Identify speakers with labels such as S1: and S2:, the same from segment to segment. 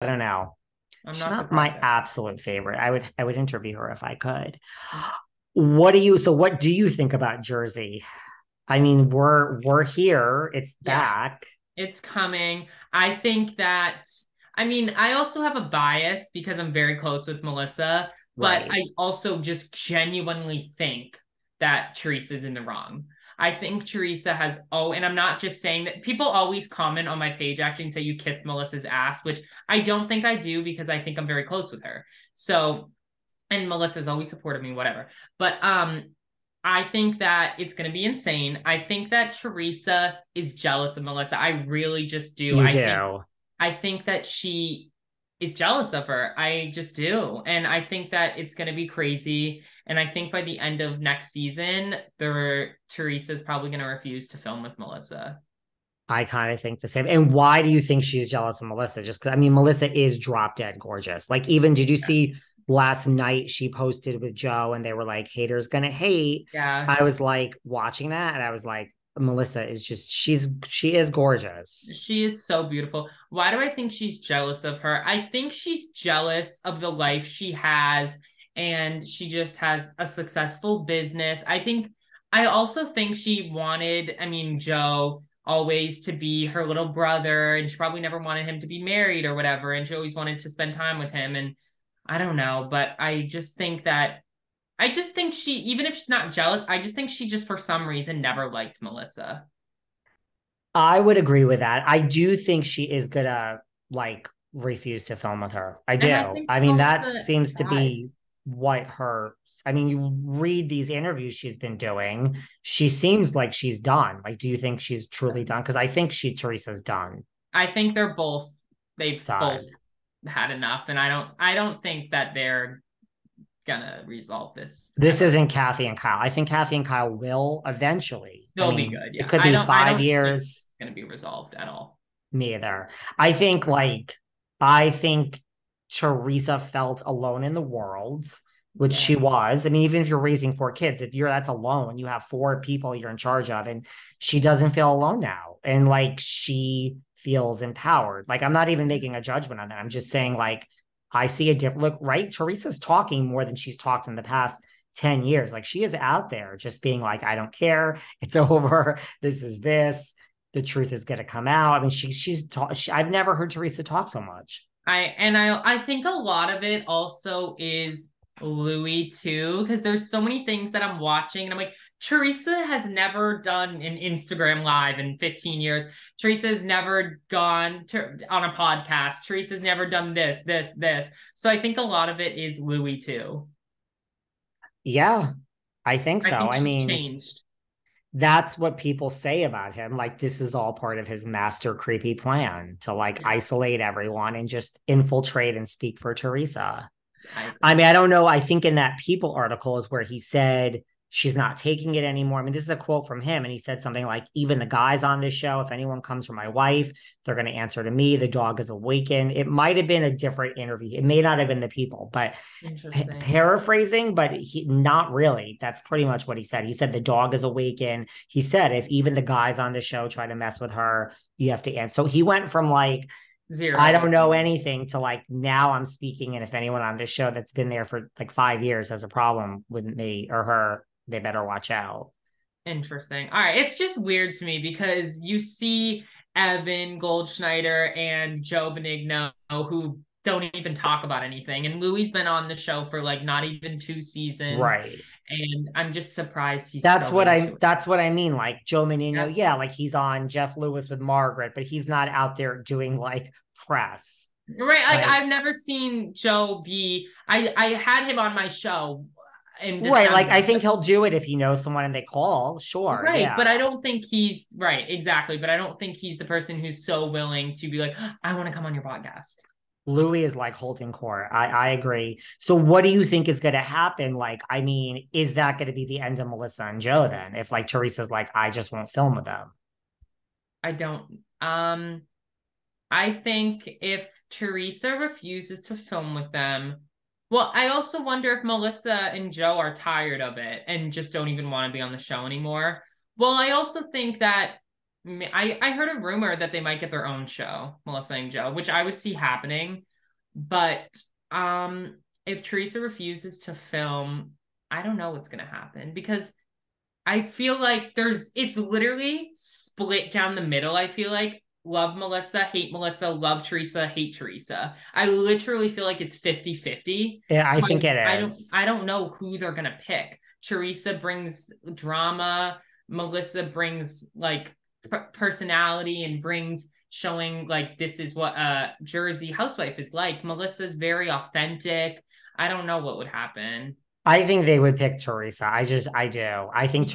S1: I don't know.
S2: I'm
S1: She's
S2: not
S1: not my
S2: surprised at
S1: absolute favorite. I would interview her if I could. What do you think about Jersey? I mean, we're here. It's
S2: yeah,
S1: back.
S2: it's coming. I think that, I mean, I also have a bias because I'm very close with Melissa, but
S1: Right.
S2: I also just genuinely think that Teresa's in the wrong. I think Teresa has, oh, and I'm not just saying that people always comment on my page actually and say you kissed Melissa's ass, which I don't think I do because I think I'm very close with her. So, and Melissa's always supported me, whatever. But I think that it's going to be insane. I think that Teresa is jealous of Melissa. I really just do.
S1: You
S2: I think
S1: do.
S2: I think that she is jealous of her. I just do. And I think that it's going to be crazy. And I think by the end of next season, Teresa's probably going to refuse to film with Melissa.
S1: I kind of think the same. And why do you think she's jealous of Melissa? Just because I mean, Melissa is drop dead gorgeous. Like, even did you see last night she posted with Joe and they were like, haters gonna hate.
S2: Yeah.
S1: I was like watching that and I was like, Melissa is just she is gorgeous.
S2: She is so beautiful. Why do I think she's jealous of her? I think she's jealous of the life she has, and she just has a successful business. I also think she wanted, I mean, Joe always to be her little brother, and she probably never wanted him to be married or whatever, and she always wanted to spend time with him. And I don't know, but I just think she, even if she's not jealous, I just think she just for some reason never liked Melissa.
S1: I would agree with that. I do think she is gonna like refuse to film with her. I
S2: And I
S1: do.
S2: think
S1: I mean, that
S2: Melissa
S1: seems to be
S2: has.
S1: what her I mean, you read these interviews she's been doing, she seems like she's done. Like, do you think she's truly done? Because I think Teresa's done.
S2: I think they've both
S1: Done.
S2: had enough, and I don't think that they're gonna resolve this
S1: This
S2: ever.
S1: isn't Kathy and Kyle. I think Kathy and Kyle will eventually. I
S2: They'll be
S1: mean,
S2: good.
S1: it
S2: Yeah.
S1: could be
S2: I
S1: five
S2: don't think
S1: years.
S2: it's gonna be resolved at all.
S1: Me either. I think like I think Teresa felt alone in the world, which
S2: Yeah.
S1: she was. I mean, even if you're raising four kids, if you're that's alone, you have four people you're in charge of, and she doesn't feel alone now. And like she feels empowered. Like, I'm not even making a judgment on that. I'm just saying, like, I see a different look, right? Teresa's talking more than she's talked in the past 10 years. Like, she is out there just being like, I don't care. It's over. This is this, the truth is going to come out. I mean, I've never heard Teresa talk so much.
S2: I think a lot of it also is Louis too, because there's so many things that I'm watching and I'm like, Teresa has never done an Instagram live in 15 years. Teresa's never gone on a podcast. Teresa's never done this. So I think a lot of it is Louis too.
S1: Yeah, I think
S2: I
S1: so.
S2: think
S1: I
S2: she's
S1: mean,
S2: changed.
S1: that's what people say about him. Like, this is all part of his master creepy plan to like
S2: Yeah,
S1: isolate everyone and just infiltrate and speak for Teresa.
S2: I
S1: I
S2: agree.
S1: mean, I don't know. I think in that People article is where he said she's not taking it anymore. I mean, this is a quote from him, and he said something like, "Even the guys on this show, if anyone comes for my wife, they're going to answer to me. The dog is awakened." It might have been a different interview. It may not have been the People, but
S2: Interesting.
S1: paraphrasing, but he not really. That's pretty much what he said. He said the dog is awakened. He said if even the guys on the show try to mess with her, you have to answer. So he went from like I
S2: Zero to
S1: don't know
S2: one.
S1: anything to like now I'm speaking. And if anyone on this show that's been there for like 5 years has a problem with me or her, they better watch out.
S2: Interesting. All right. It's just weird to me because you see Evan Goldschneider and Joe Benigno who don't even talk about anything. And Louis been on the show for like not even 2 seasons.
S1: Right.
S2: And I'm just surprised he's so into it.
S1: That's what I mean. Like Joe Menino,
S2: Yeah.
S1: yeah, like he's on Jeff Lewis with Margaret, but he's not out there doing like press.
S2: Right. Like
S1: Like
S2: I've never seen Joe be I had him on my show in
S1: right. Like
S2: December.
S1: I think he'll do it if he knows someone and they call. Sure.
S2: Right, but
S1: Yeah.
S2: I don't think he's right, exactly. But I don't think he's the person who's so willing to be like, I want to come on your podcast.
S1: Louis is like holding court. I agree. So what do you think is going to happen? Like, I mean, is that going to be the end of Melissa and Joe then? If like Teresa's like, I just won't film with them.
S2: I don't. I think if Teresa refuses to film with them, well, I also wonder if Melissa and Joe are tired of it and just don't even want to be on the show anymore. Well, I also think that I heard a rumor that they might get their own show, Melissa and Joe, which I would see happening. But if Teresa refuses to film, I don't know what's gonna happen because I feel like it's literally split down the middle. I feel like love Melissa, hate Melissa, love Teresa, hate Teresa. I literally feel like it's 50-50.
S1: Yeah, I
S2: So
S1: think it
S2: I don't
S1: is.
S2: I don't know who they're gonna pick. Teresa brings drama, Melissa brings like personality and brings showing like this is what a Jersey housewife is like. Melissa's very authentic. I don't know what would happen.
S1: I think they would pick Teresa. I do.
S2: You do?
S1: I think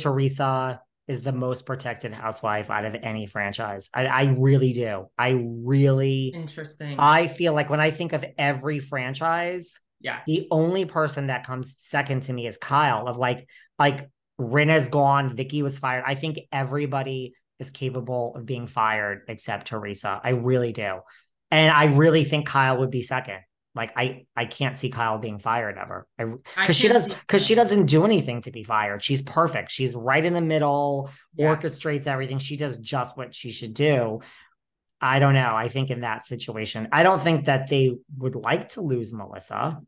S1: Teresa is the most protected housewife out of any franchise. I really do.
S2: Interesting.
S1: I feel like when I think of every franchise,
S2: Yeah.
S1: the only person that comes second to me is Kyle of like Rinna's gone, Vicky was fired. I think everybody is capable of being fired except Teresa. I really do. And I really think Kyle would be second. Like I can't see Kyle being fired ever.
S2: I
S1: Because
S2: can't see
S1: she
S2: Kyle.
S1: doesn't do anything to be fired. She's perfect. She's right in the middle,
S2: Yeah.
S1: orchestrates everything. She does just what she should do. I don't know. I think in that situation, I don't think that they would like to lose Melissa.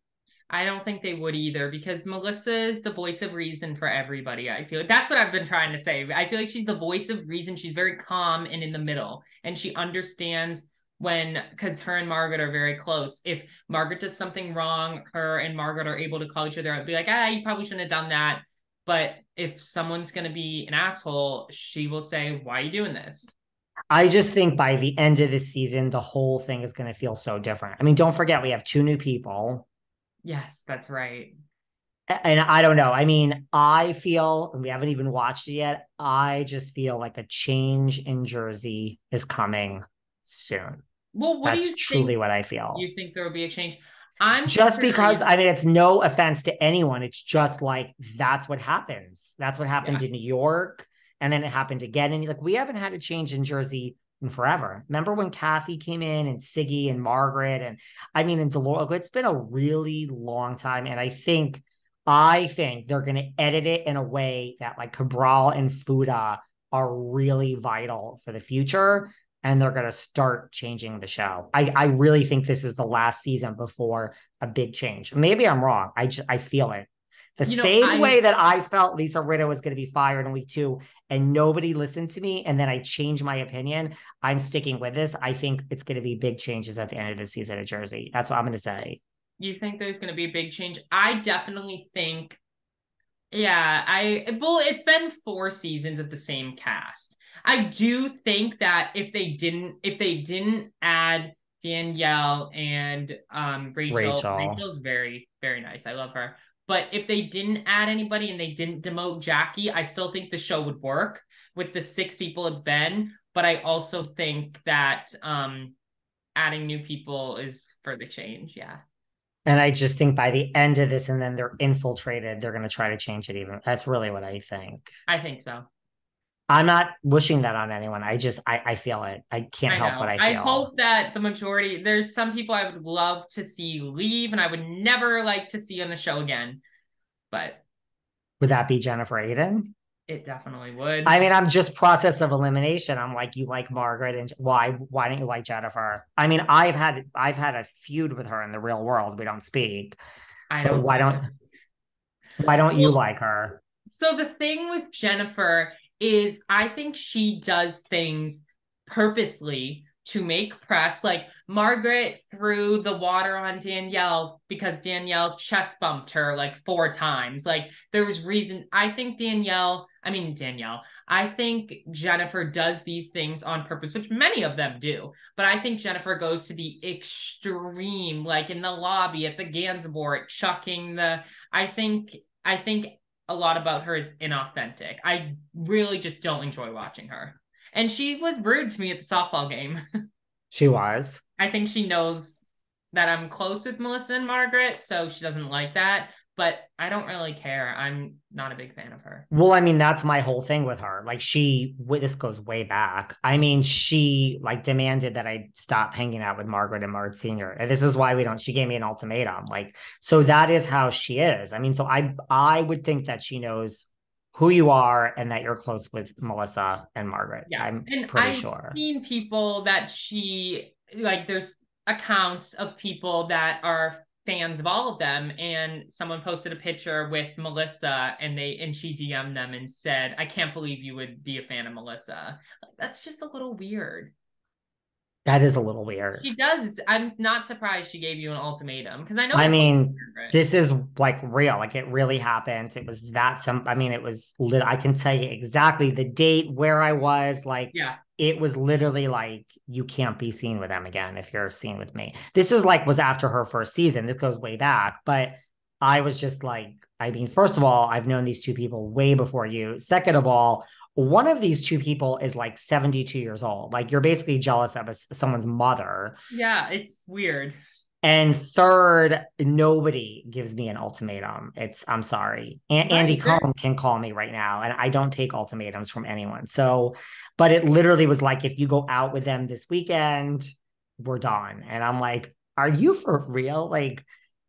S2: I don't think they would either because Melissa is the voice of reason for everybody. I feel like that's what I've been trying to say. I feel like she's the voice of reason. She's very calm and in the middle, and she understands when because her and Margaret are very close. If Margaret does something wrong, her and Margaret are able to call each other out and be like, you probably shouldn't have done that. But if someone's going to be an asshole, she will say, why are you doing this?
S1: I just think by the end of this season, the whole thing is going to feel so different. I mean, don't forget, we have two new people.
S2: Yes, that's right.
S1: And I don't know. I mean, I feel, and we haven't even watched it yet, I just feel like a change in Jersey is coming soon.
S2: Well, what do
S1: That's
S2: you think?
S1: truly what I feel.
S2: You think there will be a change? I'm
S1: Just because,
S2: curious.
S1: I mean, it's no offense to anyone. It's just like that's what happens. That's what happened
S2: Yeah.
S1: in New York. And then it happened again. And you're like, we haven't had a change in Jersey in forever. Remember when Kathy came in and Siggy and Margaret and I mean, and Dolores, it's been a really long time. And I think they're going to edit it in a way that like Cabral and Fuda are really vital for the future and they're going to start changing the show. I really think this is the last season before a big change. Maybe I'm wrong. I feel it. The same
S2: I
S1: way that I felt Lisa Rinna was going to be fired in week 2 and nobody listened to me and then I changed my opinion, I'm sticking with this. I think it's going to be big changes at the end of the season at Jersey. That's what I'm going to say.
S2: You think there's going to be a big change? I definitely think yeah, well, it's been 4 seasons of the same cast. I do think that if they didn't add Danielle and
S1: Rachel.
S2: Rachel's very, very nice. I love her. But if they didn't add anybody and they didn't demote Jackie, I still think the show would work with the 6 people it's been. But I also think that adding new people is for the change. Yeah.
S1: And I just think by the end of this, and then they're infiltrated, they're going to try to change it even. That's really what I think.
S2: I think so.
S1: I'm not wishing that on anyone. I feel it. I can't
S2: I
S1: help what
S2: know.
S1: I
S2: I
S1: feel.
S2: hope that the majority, there's some people I would love to see leave and I would never like to see on the show again, but
S1: Would that be Jennifer Aiden?
S2: it definitely would.
S1: I mean, I'm just process of elimination. I'm like, you like Margaret, and why don't you like Jennifer? I mean, I've had a feud with her in the real world. We don't speak,
S2: I
S1: but
S2: don't talk to.
S1: why don't you
S2: Well,
S1: like her?
S2: so the thing with Jennifer is I think she does things purposely to make press. Like Margaret threw the water on Danielle because Danielle chest bumped her like 4 times. Like there was reason. I think Jennifer does these things on purpose, which many of them do. But I think Jennifer goes to the extreme, like in the lobby at the Gansevoort, chucking the. I think a lot about her is inauthentic. I really just don't enjoy watching her. And she was rude to me at the softball game.
S1: She was.
S2: I think she knows that I'm close with Melissa and Margaret, so she doesn't like that. But I don't really care. I'm not a big fan of her.
S1: Well, I mean, that's my whole thing with her. Like this goes way back. I mean, she like demanded that I stop hanging out with Margaret and Mart Sr. And this is why she gave me an ultimatum. Like, so that is how she is. I mean, so I would think that she knows who you are and that you're close with Melissa and Margaret.
S2: Yeah.
S1: I'm
S2: And
S1: pretty
S2: I've
S1: sure.
S2: seen people that she like there's accounts of people that are fans of all of them, and someone posted a picture with Melissa, and she DM'd them and said, I can't believe you would be a fan of Melissa. Like, that's just a little weird.
S1: That is a little weird.
S2: She does. I'm not surprised she gave you an ultimatum, because I know
S1: I
S2: it was
S1: mean,
S2: different.
S1: this is like real. Like it really happened. It was that some, I mean, it was lit. I can tell you exactly the date where I was. Like
S2: Yeah.
S1: it was literally like, you can't be seen with them again if you're seen with me. This is like, was after her first season. This goes way back. But I was just like, I mean, first of all, I've known these two people way before you. Second of all, one of these two people is like 72 years old. Like you're basically jealous of someone's mother.
S2: Yeah, it's weird.
S1: And third, nobody gives me an ultimatum. I'm sorry. Andy
S2: Right.
S1: Cohen can call me right now, and I don't take ultimatums from anyone. So, but it literally was like, if you go out with them this weekend, we're done. And I'm like, are you for real? Like,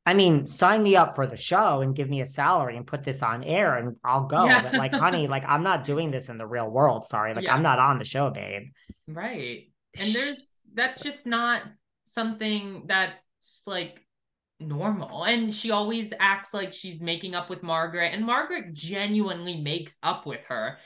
S1: I mean, sign me up for the show and give me a salary and put this on air and I'll go. But like,
S2: Yeah.
S1: honey, like I'm not doing this in the real world. Sorry. Like I'm
S2: Yeah.
S1: not on the show, babe.
S2: Right. And that's just not something that's like normal. And she always acts like she's making up with Margaret, and Margaret genuinely makes up with her.